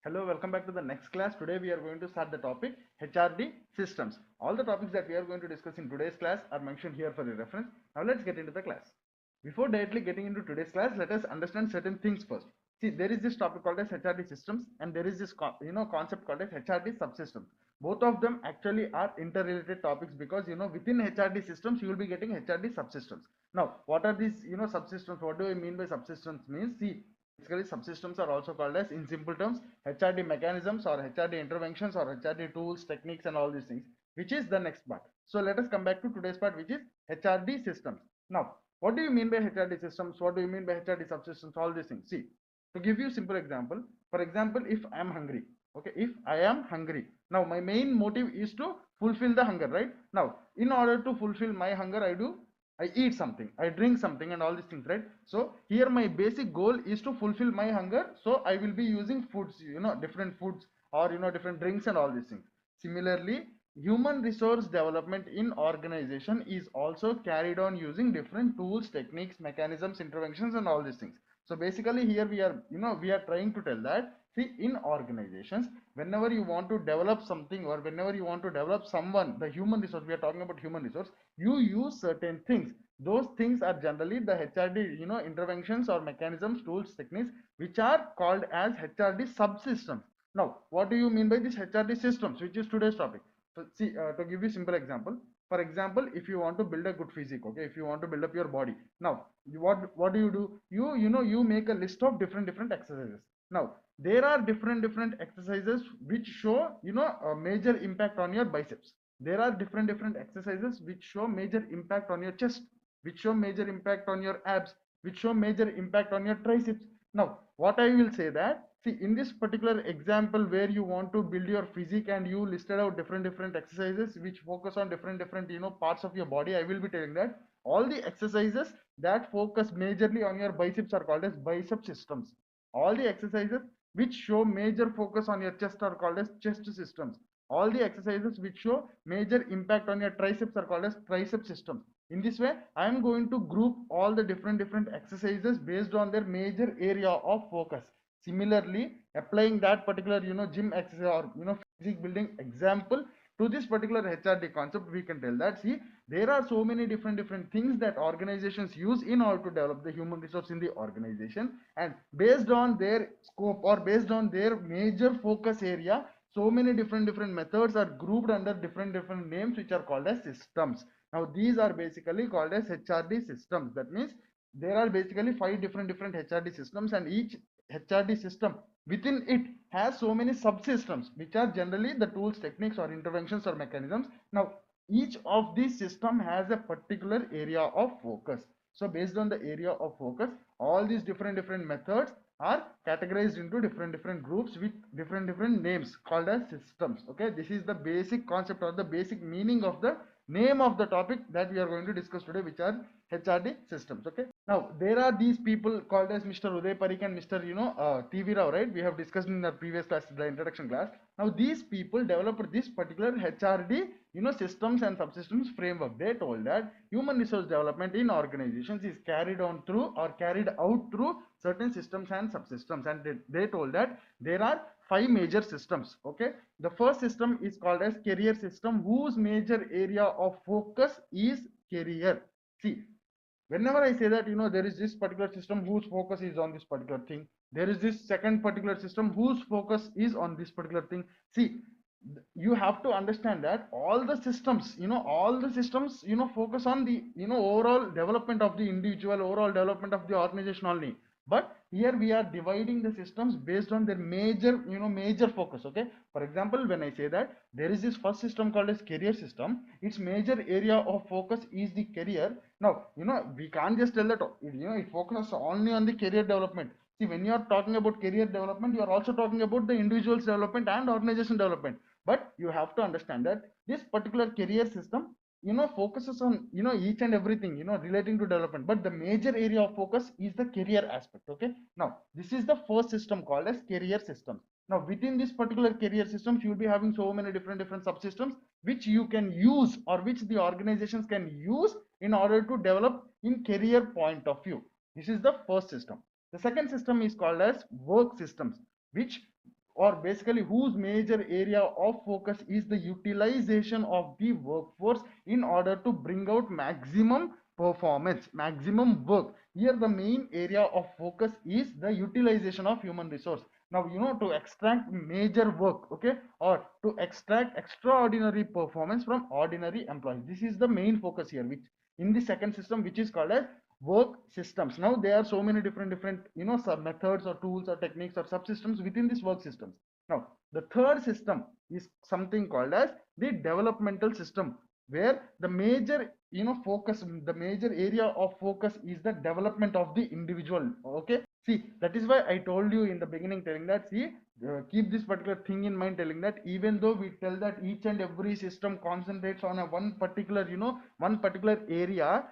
Hello, welcome back to the next class. Today we are going to start the topic HRD systems. All the topics that we are going to discuss in today's class are mentioned here for your reference. Now let's get into the class. Before directly getting into today's class, let us understand certain things first. See, there is this topic called as HRD systems and there is this concept called as HRD subsystems. Both of them actually are interrelated topics because within HRD systems you will be getting HRD subsystems. Now, what are these subsystems? What do I mean by subsystems? Means, see, basically subsystems are also called as, in simple terms, HRD mechanisms or HRD interventions or HRD tools, techniques and all these things, which is the next part. So let us come back to today's part, which is HRD systems. Now, what do you mean by HRD systems? What do you mean by HRD subsystems? All these things. See, to give you simple example, for example, if I am hungry, okay, if I am hungry, now my main motive is to fulfill the hunger, right? Now, in order to fulfill my hunger, I eat something, I drink something and all these things, right? So here my basic goal is to fulfill my hunger. So I will be using foods, different foods or, different drinks and all these things. Similarly, human resource development in organization is also carried on using different tools, techniques, mechanisms, interventions and all these things. So basically here we are trying to tell that, see, in organizations, whenever you want to develop something or whenever you want to develop someone, the human resource, we are talking about human resource, you use certain things. Those things are generally the HRD interventions or mechanisms, tools, techniques, which are called as HRD subsystems. Now what do you mean by this HRD systems, which is today's topic? So see, to give you simple example, for example, if you want to build a good physique, okay, if you want to build up your body, now what do? You make a list of different exercises. Now there are different exercises which show a major impact on your biceps. There are different exercises which show major impact on your chest, which show major impact on your abs, which show major impact on your triceps. Now what I will say that, see, in this particular example where you want to build your physique and you listed out different exercises which focus on different parts of your body, I will be telling that all the exercises that focus majorly on your biceps are called as bicep systems. All the exercises which show major focus on your chest are called as chest systems. All the exercises which show major impact on your triceps are called as tricep systems. In this way, I am going to group all the different exercises based on their major area of focus. Similarly, applying that particular gym exercise or physique building example to this particular HRD concept, we can tell that, see, there are so many different things that organizations use in order to develop the human resource in the organization, and based on their scope or based on their major focus area, so many different methods are grouped under different names which are called as systems. Now these are basically called as HRD systems. That means there are basically 5 different HRD systems, and each HRD system within it has so many subsystems which are generally the tools, techniques or interventions or mechanisms. Now each of these system has a particular area of focus. So based on the area of focus, all these different methods are categorized into different groups with different names called as systems. Okay, this is the basic concept or the basic meaning of the name of the topic that we are going to discuss today, which are HRD systems. Okay, now there are these people called as Mr. Uday Parikh and Mr. TV Rao, right? We have discussed in our previous class, the introduction class. Now these people developed this particular HRD systems and subsystems framework. They told that human resource development in organizations is carried on through or carried out through certain systems and subsystems, and they told that there are 5 major systems. Okay, the first system is called as career system, whose major area of focus is career. See, whenever I say that there is this particular system whose focus is on this particular thing, there is this second particular system whose focus is on this particular thing. See, you have to understand that all the systems focus on the overall development of the individual, overall development of the organization only. But here we are dividing the systems based on their major focus. Okay, for example, when I say that there is this first system called as career system, its major area of focus is the career. Now we can't just tell that it focuses only on the career development. See, when you are talking about career development, you are also talking about the individual's development and organization development. But you have to understand that this particular career system focuses on each and everything relating to development, but the major area of focus is the career aspect. Okay, now this is the first system called as career system. Now within this particular career systems, you will be having so many different subsystems which you can use or which the organizations can use in order to develop in career point of view. This is the first system. The second system is called as work systems, which or basically whose major area of focus is the utilization of the workforce in order to bring out maximum performance, maximum work. Here the main area of focus is the utilization of human resource. Now, to extract major work, okay, or to extract extraordinary performance from ordinary employees. This is the main focus here, which in the second system, which is called as work systems. Now there are so many different sub methods or tools or techniques or subsystems within this work systems. Now the third system is something called as the developmental system, where the major focus, the major area of focus is the development of the individual. Okay, see, that is why I told you in the beginning, telling that, see, keep this particular thing in mind, telling that even though we tell that each and every system concentrates on a one particular area,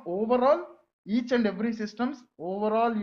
overall each and every system's overall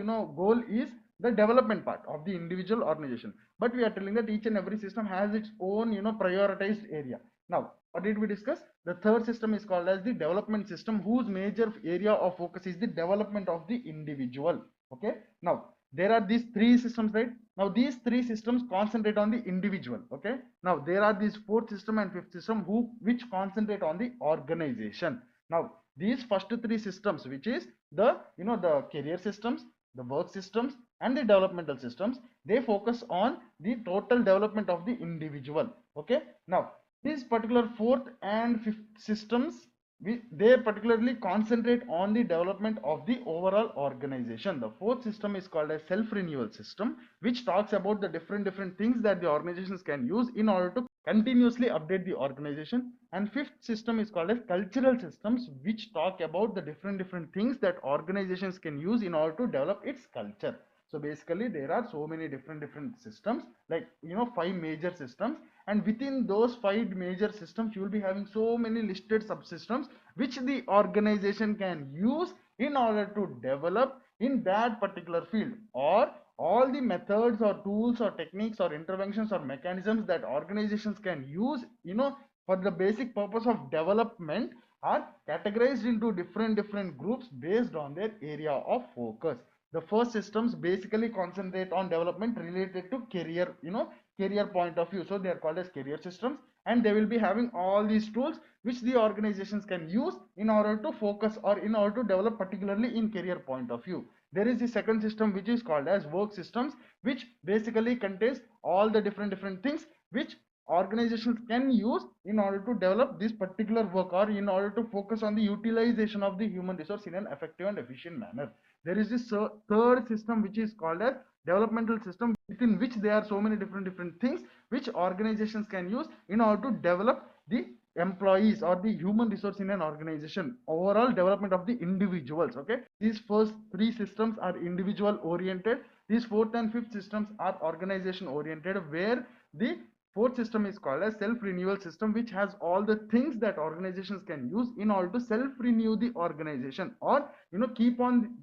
goal is the development part of the individual organization, but we are telling that each and every system has its own prioritized area. Now what did we discuss? The third system is called as the development system, whose major area of focus is the development of the individual. Okay, now there are these three systems, right? Now these three systems concentrate on the individual. Okay, now there are these fourth system and fifth system which concentrate on the organization. Now these first three systems, which is the the career systems, the work systems, and the developmental systems, they focus on the total development of the individual. Okay, now these particular fourth and fifth systems, they particularly concentrate on the development of the overall organization. The fourth system is called a self-renewal system, which talks about the different things that the organizations can use in order to continuously update the organization. And fifth system is called as cultural systems, which talk about the different things that organizations can use in order to develop its culture. So basically there are so many different systems, like 5 major systems, and within those 5 major systems you will be having so many listed subsystems which the organization can use in order to develop in that particular field, or all the methods or tools or techniques or interventions or mechanisms that organizations can use for the basic purpose of development are categorized into different groups based on their area of focus. The first systems basically concentrate on development related to career point of view, so they are called as career systems, and they will be having all these tools which the organizations can use in order to focus or in order to develop particularly in career point of view. There is the second system which is called as work systems, which basically contains all the different things which organizations can use in order to develop this particular work, or in order to focus on the utilization of the human resource in an effective and efficient manner. There is this third system which is called as developmental system, within which there are so many different things which organizations can use in order to develop the employees or the human resource in an organization, overall development of the individuals. Okay, these first three systems are individual oriented, these fourth and fifth systems are organization oriented, where the fourth system is called as self-renewal system, which has all the things that organizations can use in order to self-renew the organization, or keep on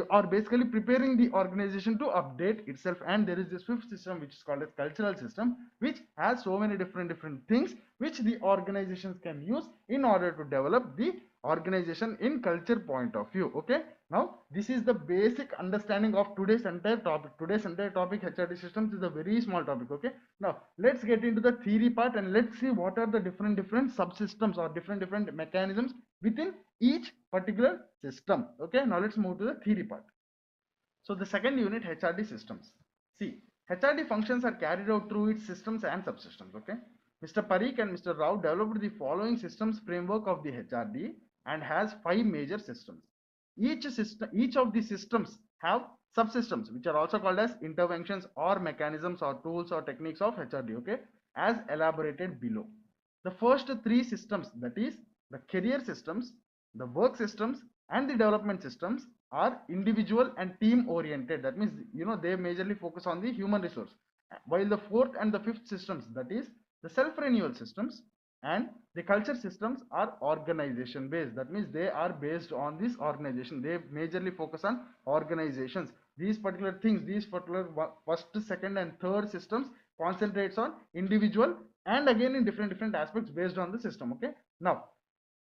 or basically preparing the organization to update itself. And there is this fifth system which is called as cultural system, which has so many different things which the organizations can use in order to develop the organization in culture point of view. Okay, now this is the basic understanding of today's entire topic. HRD systems is a very small topic. Okay, now let's get into the theory part and let's see what are the different subsystems or different mechanisms within each particular system. Okay, now let's move to the theory part. So the second unit, HRD systems. See, HRD functions are carried out through its systems and subsystems. Okay, Mr. Parikh and Mr. Rao developed the following systems framework of the HRD and has 5 major systems. Each of the systems have subsystems which are also called as interventions or mechanisms or tools or techniques of HRD. Okay, as elaborated below. The first 3 systems, that is the career systems, the work systems, and the development systems, are individual and team oriented. That means they majorly focus on the human resource, while the fourth and the fifth systems, that is the self-renewal systems and the culture systems, are organization based. That means they are based on this organization, they majorly focus on organizations. These particular things, these particular first, second, and third systems concentrates on individual, and again in different aspects based on the system. Okay, now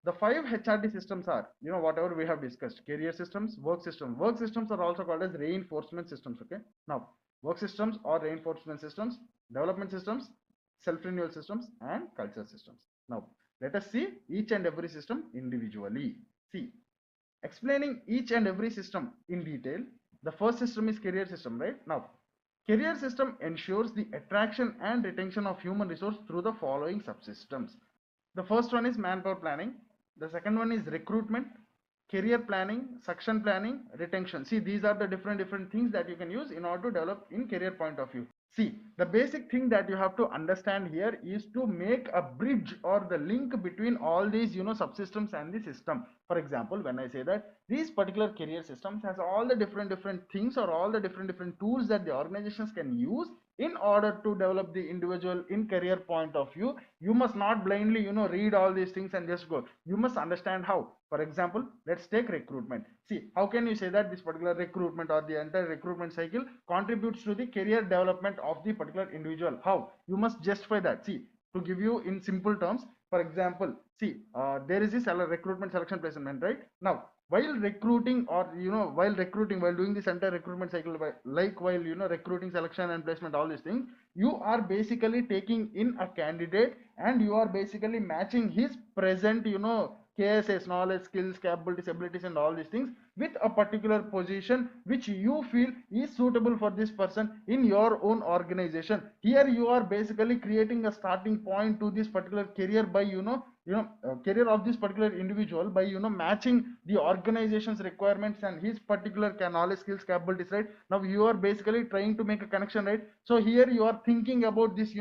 the 5 HRD systems are, whatever we have discussed: career systems, work systems. Work systems are also called as reinforcement systems. Okay, now work systems or reinforcement systems, development systems, self-renewal systems, and culture systems. Now, let us see each and every system individually. See, explaining each and every system in detail, the first system is career system, right? Now, career system ensures the attraction and retention of human resource through the following subsystems. The first one is manpower planning. The second one is recruitment, career planning, succession planning, retention. See, these are the different things that you can use in order to develop in career point of view. See, the basic thing that you have to understand here is to make a bridge or the link between all these, subsystems and the system. For example, when I say that these particular career systems has all the different things or all the different tools that the organizations can use in order to develop the individual in career point of view, you must not blindly, read all these things and just go. You must understand how. For example, let's take recruitment. See, how can you say that this particular recruitment or the entire recruitment cycle contributes to the career development of the particular individual? How? You must justify that. See, to give you in simple terms, for example, see, there is this recruitment selection placement, right? Now, while recruiting or while doing this entire recruitment cycle, like while recruiting, selection and placement, all these things, you are basically taking in a candidate and you are basically matching his present KSS, knowledge, skills, capabilities, abilities, and all these things with a particular position which you feel is suitable for this person in your own organization. Here you are basically creating a starting point to this particular career by career of this particular individual by matching the organization's requirements and his particular knowledge, skills, capabilities, right? Now you are basically trying to make a connection, right? So here you are thinking about this,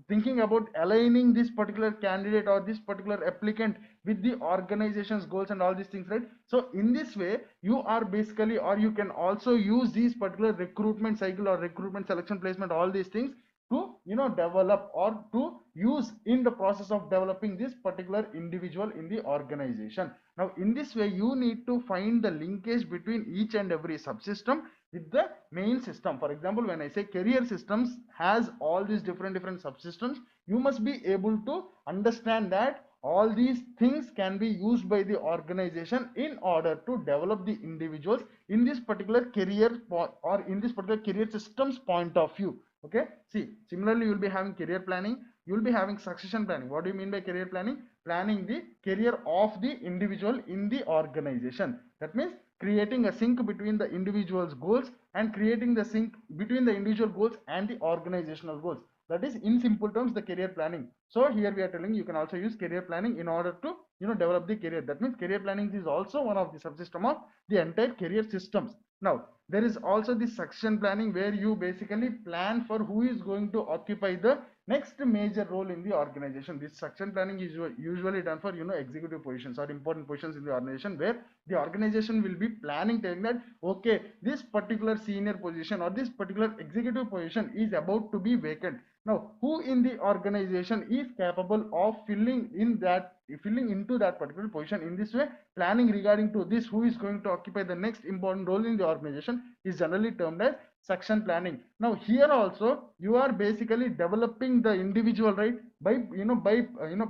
thinking about aligning this particular candidate or this particular applicant with the organization's goals and all these things, right? So in this way you are basically, or you can also use these particular recruitment cycle or recruitment, selection, placement, all these things to develop or to use in the process of developing this particular individual in the organization. Now in this way you need to find the linkage between each and every subsystem with the main system. For example, when I say career systems has all these different subsystems, you must be able to understand that all these things can be used by the organization in order to develop the individuals in this particular career or in this particular career systems point of view. Okay, see, similarly you will be having career planning, you will be having succession planning. What do you mean by career planning? Planning the career of the individual in the organization. That means creating a sync between the individual's goals and creating the sync between the individual goals and the organizational goals. That is in simple terms the career planning. So here we are telling you can also use career planning in order to develop the career. That means career planning is also one of the subsystem of the entire career systems. Now there is also the succession planning where you basically plan for who is going to occupy the next major role in the organization. This succession planning is usually done for executive positions or important positions in the organization, where the organization will be planning, telling that okay, this particular senior position or this particular executive position is about to be vacant. Now who in the organization is capable of filling into that particular position? In this way, planning regarding to this, who is going to occupy the next important role in the organization, is generally termed as succession planning. Now here also you are basically developing the individual, right, by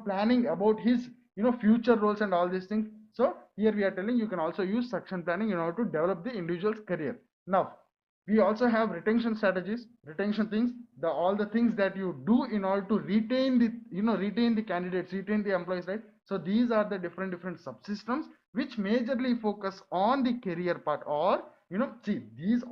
planning about his future roles and all these things. So here we are telling you can also use succession planning in order to develop the individual's career. Now we also have retention strategies, retention things, all the things that you do in order to retain the candidates, retain the employees, right? So these are the different subsystems which majorly focus on the career part, or see,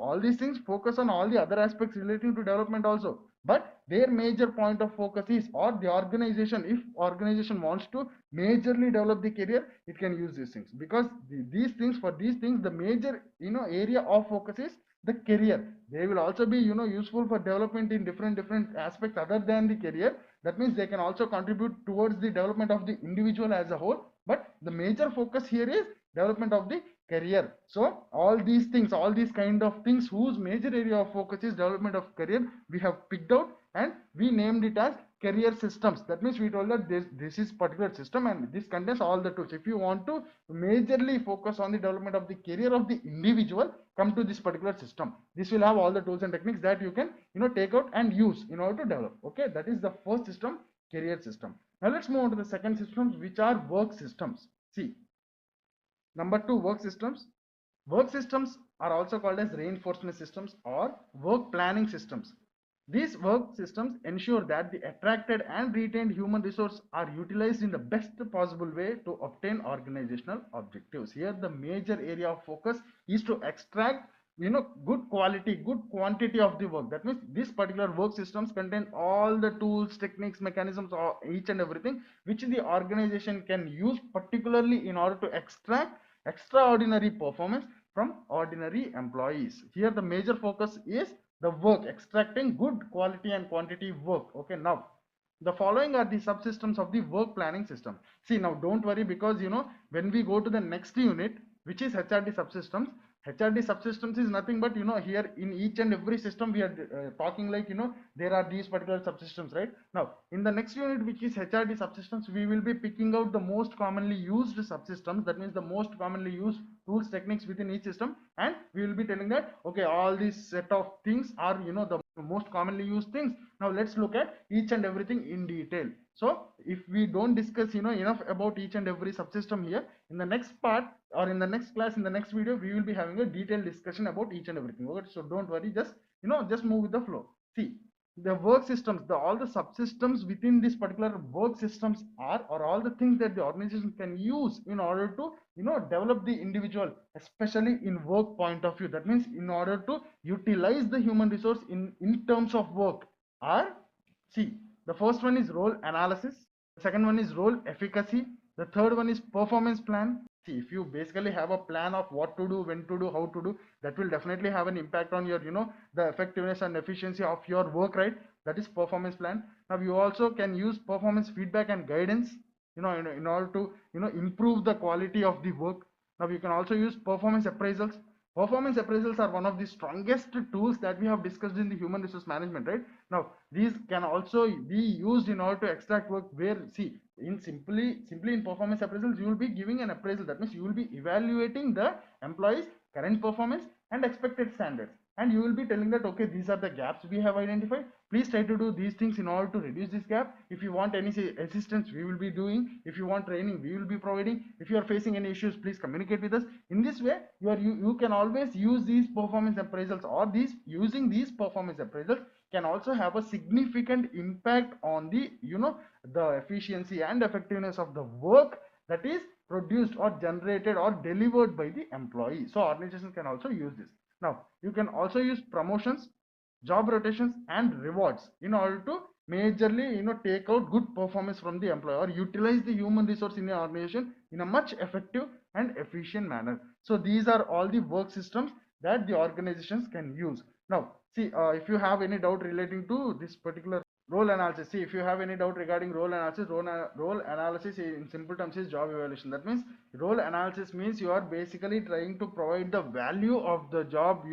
all these things focus on all the other aspects relating to development also, but their major point of focus is, or the organization, if organization wants to majorly develop the career, it can use these things, because these things the major area of focus is the career. They will also be useful for development in different aspects other than the career. That means they can also contribute towards the development of the individual as a whole, but the major focus here is development of the career. So all these things, all these kind of things whose major area of focus is development of career, we have picked out and we named it as career systems. That means we told that this is particular system and this contains all the tools. If you want to majorly focus on the development of the career of the individual, come to this particular system. This will have all the tools and techniques that you can take out and use in order to develop. Okay, that is the first system, career system. Now let's move on to the second systems, which are work systems. See, number 2, work systems. Work systems are also called as reinforcement systems or work planning systems. These work systems ensure that the attracted and retained human resource are utilized in the best possible way to obtain organizational objectives. Here the major area of focus is to extract good quality, good quantity of the work. That means this particular work systems contain all the tools, techniques, mechanisms, or each and everything which the organization can use particularly in order to extract extraordinary performance from ordinary employees. Here the major focus is the work, extracting good quality and quantity work. Okay, now the following are the subsystems of the work planning system. See, now don't worry, because when we go to the next unit, which is HRD subsystems, HRD subsystems is nothing but here in each and every system we are talking like there are these particular subsystems, right? Now in the next unit, which is HRD subsystems, we will be picking out the most commonly used subsystems. That means the most commonly used tools, techniques within each system, and we will be telling that okay, all these set of things are the most commonly used things. Now let's look at each and everything in detail. So if we don't discuss enough about each and every subsystem here, in the next part or in the next class, in the next video, we will be having a detailed discussion about each and everything. Okay, so don't worry, just move with the flow. See, the work systems, all the subsystems within this particular work systems are all the things that the organization can use in order to develop the individual, especially in work point of view. That means in order to utilize the human resource in terms of work. Are, see, the first one is role analysis, the second one is role efficacy, the third one is performance plan. See, if you basically have a plan of what to do, when to do, how to do, that will definitely have an impact on your the effectiveness and efficiency of your work, right? That is performance plan. Now you also can use performance feedback and guidance in order to improve the quality of the work. Now you can also use performance appraisals. Performance appraisals are one of the strongest tools that we have discussed in the human resource management, right? Now these can also be used in order to extract work, where, see, in simply in performance appraisals, you will be giving an appraisal. That means you will be evaluating the employees current performance and expected standards, and you will be telling that okay, these are the gaps we have identified, please try to do these things in order to reduce this gap. If you want any assistance, we will be doing. If you want training, we will be providing. If you are facing any issues, please communicate with us. In this way, you can always use these performance appraisals, or using these performance appraisals can also have a significant impact on the the efficiency and effectiveness of the work that is produced or generated or delivered by the employee. So organizations can also use this. Now you can also use promotions, job rotations, and rewards in order to majorly take out good performance from the employee, or utilize the human resource in the organization in a much effective and efficient manner. So these are all the work systems that the organizations can use. Now see, if you have any doubt relating to this particular role analysis, see, if you have any doubt regarding role analysis, role analysis in simple terms is job evaluation. That means role analysis means you are basically trying to provide the value of the job,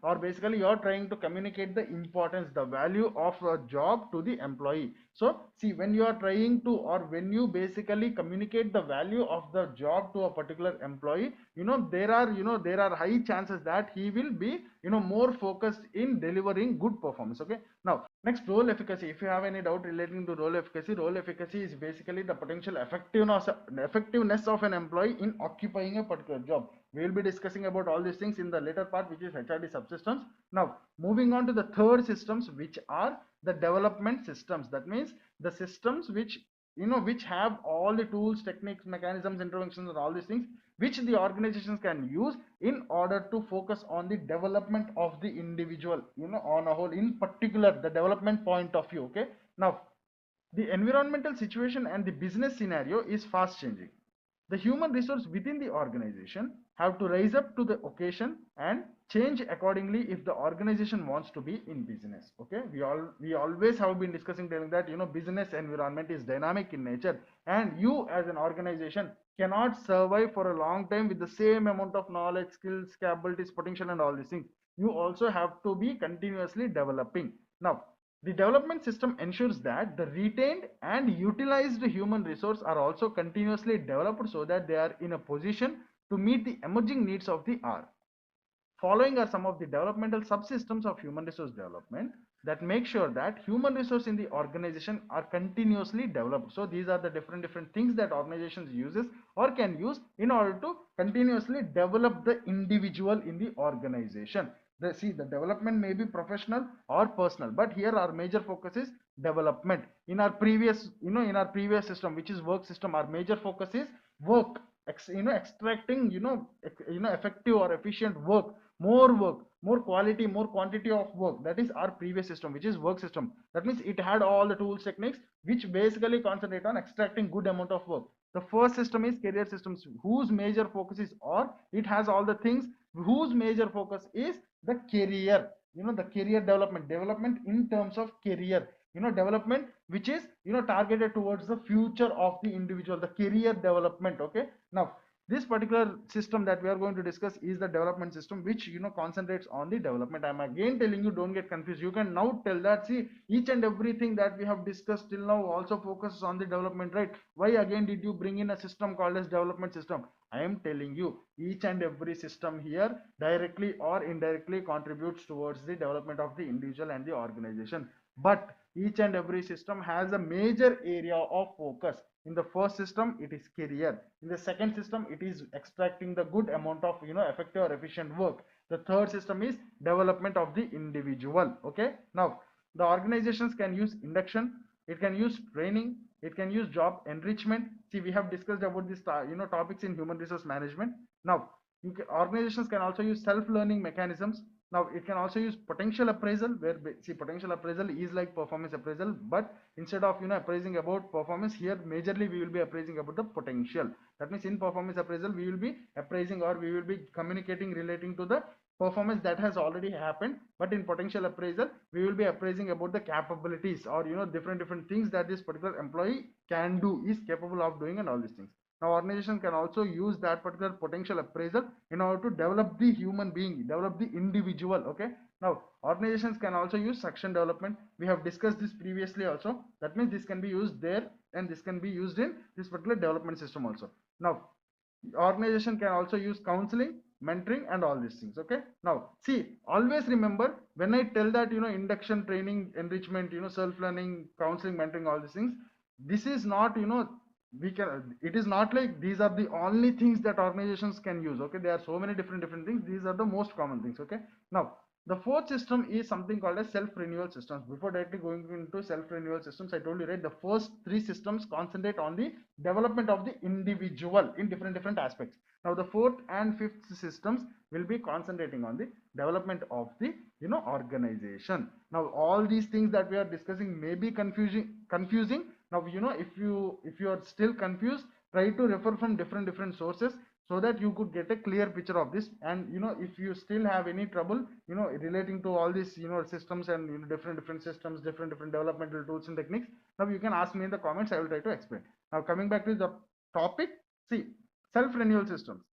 or basically you are trying to communicate the importance, the value of a job to the employee. So see, when you are trying to, or when you basically communicate the value of the job to a particular employee, there are high chances that he will be more focused in delivering good performance. Okay, now next, role efficacy. If you have any doubt relating to role efficacy is basically the potential effectiveness of an employee in occupying a particular job. We will be discussing about all these things in the later part, which is HRD subsystems. Now moving on to the third systems, which are the development systems. That means the systems which which have all the tools, techniques, mechanisms, interventions, and all these things which the organizations can use in order to focus on the development of the individual, on a whole, in particular the development point of view. Okay, now the environmental situation and the business scenario is fast changing. The human resource within the organization have to rise up to the occasion and change accordingly if the organization wants to be in business. Okay, we always have been discussing, telling that business environment is dynamic in nature, and you as an organization cannot survive for a long time with the same amount of knowledge, skills, capabilities, potential, and all these things. You also have to be continuously developing. Now the development system ensures that the retained and utilized human resource are also continuously developed so that they are in a position to meet the emerging needs of the hour. Following are some of the developmental subsystems of human resource development that make sure that human resource in the organization are continuously developed. So these are the different things that organizations uses or can use in order to continuously develop the individual in the organization. The development may be professional or personal, but here our major focus is development. In our previous, in our previous system, which is work system, our major focus is work, extracting, effective or efficient work, more quality, more quantity of work. That is our previous system, which is work system. That means it had all the tools, techniques, which basically concentrate on extracting good amount of work. The first system is career systems, whose major focus is, or it has all the things whose major focus is the career, the career development in terms of career, development which is, targeted towards the future of the individual, the career development. Okay, now this particular system that we are going to discuss is the development system, which, concentrates on the development. I'm again telling you, don't get confused. You can now tell that, see, each and everything that we have discussed till now also focuses on the development, right? Why again did you bring in a system called as development system? I am telling you, each and every system here directly or indirectly contributes towards the development of the individual and the organization, but each and every system has a major area of focus. In the first system, it is career. In the second system, it is extracting the good amount of, effective or efficient work. The third system is development of the individual. Okay, now the organizations can use induction, it can use training, it can use job enrichment. See, we have discussed about this, topics in human resource management. Now organizations can also use self-learning mechanisms. Now it can also use potential appraisal, where, see, potential appraisal is like performance appraisal, but instead of, appraising about performance, here majorly we will be appraising about the potential. That means in performance appraisal we will be appraising, or we will be communicating relating to the performance that has already happened, but in potential appraisal we will be appraising about the capabilities, or, different things that this particular employee can do, is capable of doing, and all these things. Now organization can also use that particular potential appraisal in order to develop the human being, develop the individual. Okay, now organizations can also use succession development. We have discussed this previously also. That means this can be used there, and this can be used in this particular development system also. Now organization can also use counseling, mentoring, and all these things. Okay, now see, always remember, when I tell that, induction, training, enrichment, self learning, counseling, mentoring, all these things, this is not, we can, it is not like these are the only things that organizations can use. Okay, there are so many different things. These are the most common things. Okay, now the fourth system is something called as self-renewal systems. Before directly going into self-renewal systems, I told you, right, the first three systems concentrate on the development of the individual in different aspects. Now the fourth and fifth systems will be concentrating on the development of the, organization. Now all these things that we are discussing may be confusing. Now, if you are still confused, try to refer from different sources, so that you could get a clear picture of this. And, if you still have any trouble, relating to all these, systems, and, different systems, different developmental tools and techniques, now you can ask me in the comments. I will try to explain. Now coming back to the topic, see, self-renewal systems.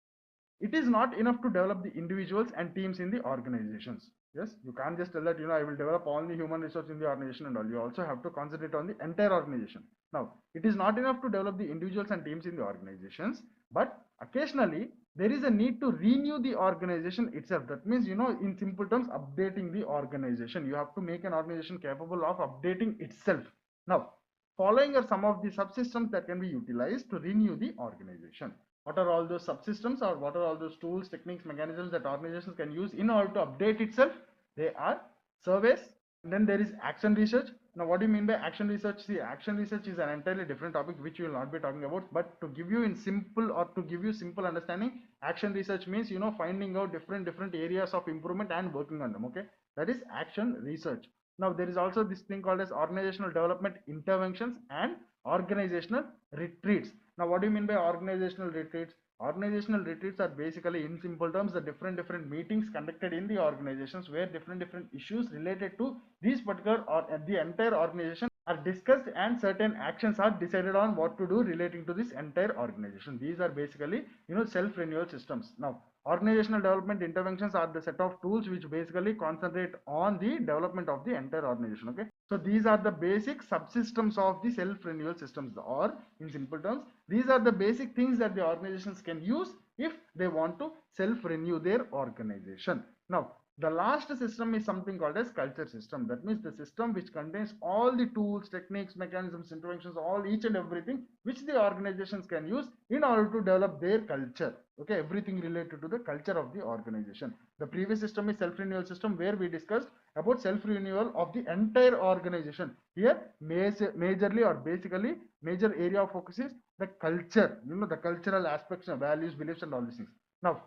It is not enough to develop the individuals and teams in the organizations. Yes, you can't just tell that, I will develop all the human resource in the organization and all. You also have to concentrate on the entire organization. Now it is not enough to develop the individuals and teams in the organizations, but occasionally there is a need to renew the organization itself. That means, in simple terms, updating the organization. You have to make an organization capable of updating itself. Now following are some of the subsystems that can be utilized to renew the organization. What are all those subsystems, or what are all those tools, techniques, mechanisms that organizations can use in order to update itself? They are surveys, and then there is action research. Now what do you mean by action research? See, action research is an entirely different topic which we will not be talking about, but to give you in simple, or to give you simple understanding, action research means, finding out different areas of improvement and working on them. Okay, that is action research. Now there is also this thing called as organizational development interventions and organizational retreats. Now what do you mean by organizational retreats? Organizational retreats are basically, in simple terms, the different meetings conducted in the organizations, where different issues related to these particular, or the entire organization, are discussed, and certain actions are decided on what to do relating to this entire organization. These are basically, self-renewal systems. Now Organizational development interventions are the set of tools which basically concentrate on the development of the entire organization. Okay, so these are the basic subsystems of the self-renewal systems, or in simple terms, these are the basic things that the organizations can use if they want to self-renew their organization. Now, the last system is something called as culture system. That means the system which contains all the tools, techniques, mechanisms, interventions, all each and everything which the organizations can use in order to develop their culture. Okay, everything related to the culture of the organization. The previous system is self-renewal system, where we discussed about self-renewal of the entire organization. Here, majorly or basically, major area of focus is the culture. The cultural aspects, values, beliefs, and all these things. Now,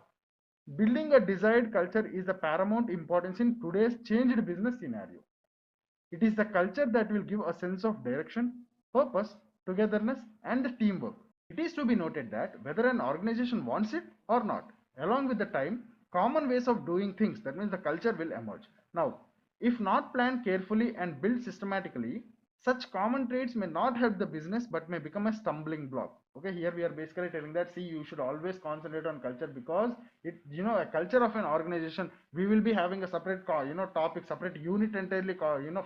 building a desired culture is the paramount importance in today's changed business scenario. It is the culture that will give a sense of direction, purpose, togetherness, and teamwork. It is to be noted that whether an organization wants it or not, along with the time, common ways of doing things, that means the culture will emerge. Now, if not planned carefully and built systematically, such common traits may not help the business but may become a stumbling block. Okay, here we are basically telling that, see, you should always concentrate on culture, because it, a culture of an organization, we will be having a separate topic, separate unit entirely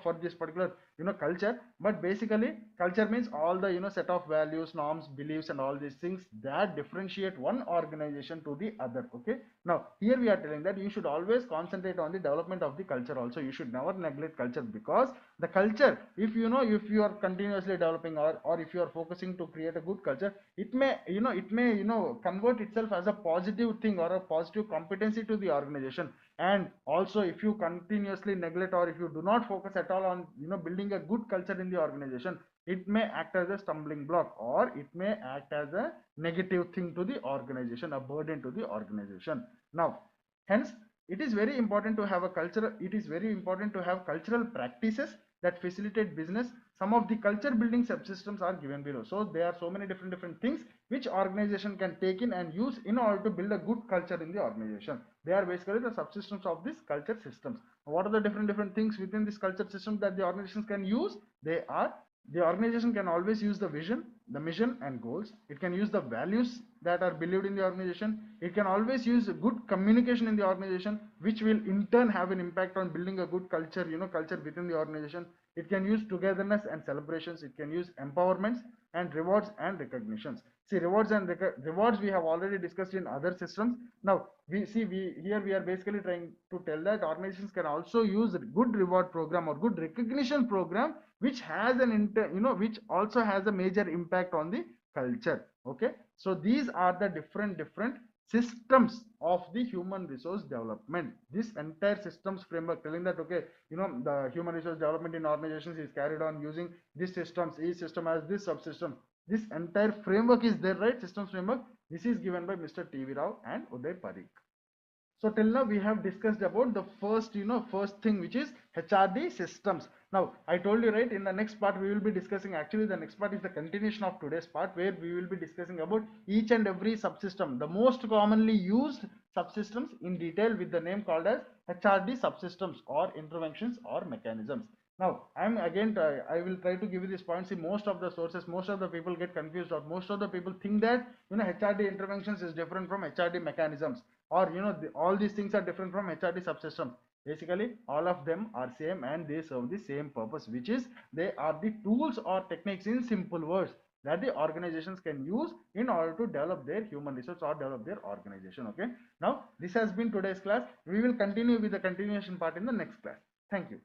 for this particular culture. But basically, culture means all the set of values, norms, beliefs, and all these things that differentiate one organization to the other. Okay, now here we are telling that you should always concentrate on the development of the culture also. You should never neglect culture, because the culture, if you are continuously developing, or if you are focusing to create a good culture, it may convert itself as a positive thing or a positive competency to the organization. And also, if you continuously neglect, or if you do not focus at all on building a good culture in the organization, it may act as a stumbling block, or it may act as a negative thing to the organization, a burden to the organization. Now, hence, it is very important to have a culture. It is very important to have cultural practices that facilitate business. Some of the culture building subsystems are given below. So there are so many different things which organization can take in and use in order to build a good culture in the organization. They are basically the subsystems of this culture systems. What are the different things within this culture system that the organizations can use? They are, the organization can always use the vision, the mission and goals. It can use the values that are believed in the organization. It can always use good communication in the organization, which will in turn have an impact on building a good culture, culture within the organization. It can use togetherness and celebrations. It can use empowerments and rewards and recognitions. See, rewards we have already discussed in other systems. Now here we are basically trying to tell that organizations can also use good reward program or good recognition program, which has which also has a major impact on the culture. Okay, so these are the different systems of the human resource development. This entire systems framework telling that, okay, the human resource development in organizations is carried on using these systems. Each system has this subsystem. This entire framework is there, right? Systems framework. This is given by Mr. T.V. Rao and Uday Parikh. So till now we have discussed about the first thing, which is HRD systems. Now I told you, right, in the next part we will be discussing, actually the next part is the continuation of today's part, where we will be discussing about each and every subsystem, the most commonly used subsystems in detail, with the name called as HRD subsystems, or interventions or mechanisms. Now I'm again I will try to give you these points. See, most of the sources, most of the people get confused, or most of the people think that HRD interventions is different from HRD mechanisms, or all these things are different from HRD subsystem. Basically all of them are same, and they serve the same purpose, which is they are the tools or techniques, in simple words, that the organizations can use in order to develop their human resource or develop their organization. Okay, now this has been today's class. We will continue with the continuation part in the next class. Thank you.